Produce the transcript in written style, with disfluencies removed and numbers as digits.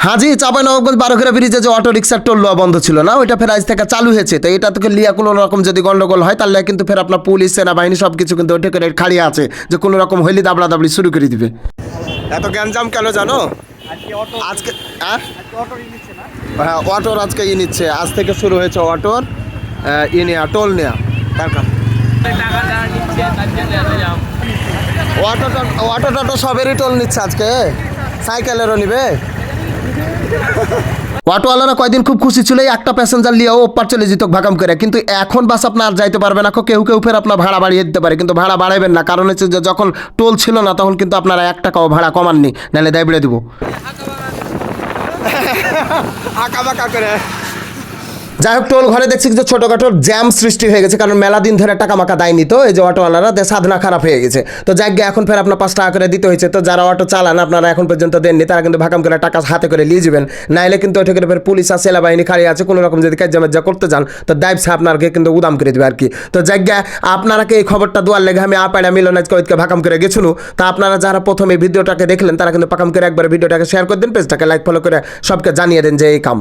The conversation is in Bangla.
হাজি চাঁপাইনবাবগঞ্জ বারোঘেরা ব্রিজে যে অটো রিক্সার টোল লওয়া বন্ধ ছিল না, ওইটা ফের আজ থেকে চালু হয়েছে। তো এটা থেকে লিয়া কোনো রকম যদি গন্ডগোল হয় তাহলে কিন্তু ফের আপনার পুলিশ সেনাবাহিনী সব কিছু কিন্তু ওঠে করে খাড়িয়ে আছে যে কোনো রকম হইলে দাবড়া দাবড়ি শুরু করে দিবে। এত গ্যাঞ্জাম কেন জানো আজকে? হ্যাঁ, অটোর আজকে নিচ্ছে, আজ থেকে শুরু হয়েছে অটোর নেওয়া, টোল নেওয়া। অটো টটো সবেরই টোল নিচ্ছে আজকে, সাইকেলেরও নিবে। অটোওয়ালারা কয়দিন খুব খুশি ছিল, একটা প্যাসেঞ্জার লিয়েও ওপার চলে যেত ভাগাম করে, কিন্তু এখন বাস আপনার আর যাইতে পারবে না। কেউ কেউ ফের আপনার ভাড়া বাড়িয়ে দিতে পারে, কিন্তু ভাড়া বাড়াবেন না, কারণ হচ্ছে যে যখন টোল ছিল না তখন কিন্তু আপনারা 1 টাকাও ভাড়া কমাননি, নাহলে দায় বেড়ে দিব। আঁকা বাঁকা করে যাই হোক, টোল ঘরে দেখছি যে ছোটোখাটো জ্যাম সৃষ্টি হয়ে গেছে, কারণ মেলা দিন ধরে টাকা মাকা দেয়নি। তো এই যে অটোওয়ালারা সাধনা খারাপ হয়ে গেছে, তো যাক এখন ফের আপনার 5 টাকা করে দিতে হয়েছে। তো যারা অটো চালান আপনারা এখন পর্যন্ত দেননি, তারা কিন্তু ভাগাম করে টাকা হাতে করে নিয়ে যাবেন, নাইলে কিন্তু ওইটা করে ফের পুলিশ আর সেনাবাহিনী খাড়িয়ে আছে, কোনো রকম যদি কাজ করতে যান তো দায়বসে আপনাকে কিন্তু উদাম করে দেবে আর কি। তো যাক আপনারাকে এই খবরটা দেওয়ার লেগে আমি আপাড়া মিলন আজকে ওইকে ভাগাম করে গেছিল। তা আপনারা যারা প্রথমে ভিডিওটাকে দেখলেন তারা কিন্তু পাকাম করে একবার ভিডিওটাকে শেয়ার করে দিন, পেজটাকে লাইক ফলো করে সবকে জানিয়ে দেন যে এই কাম।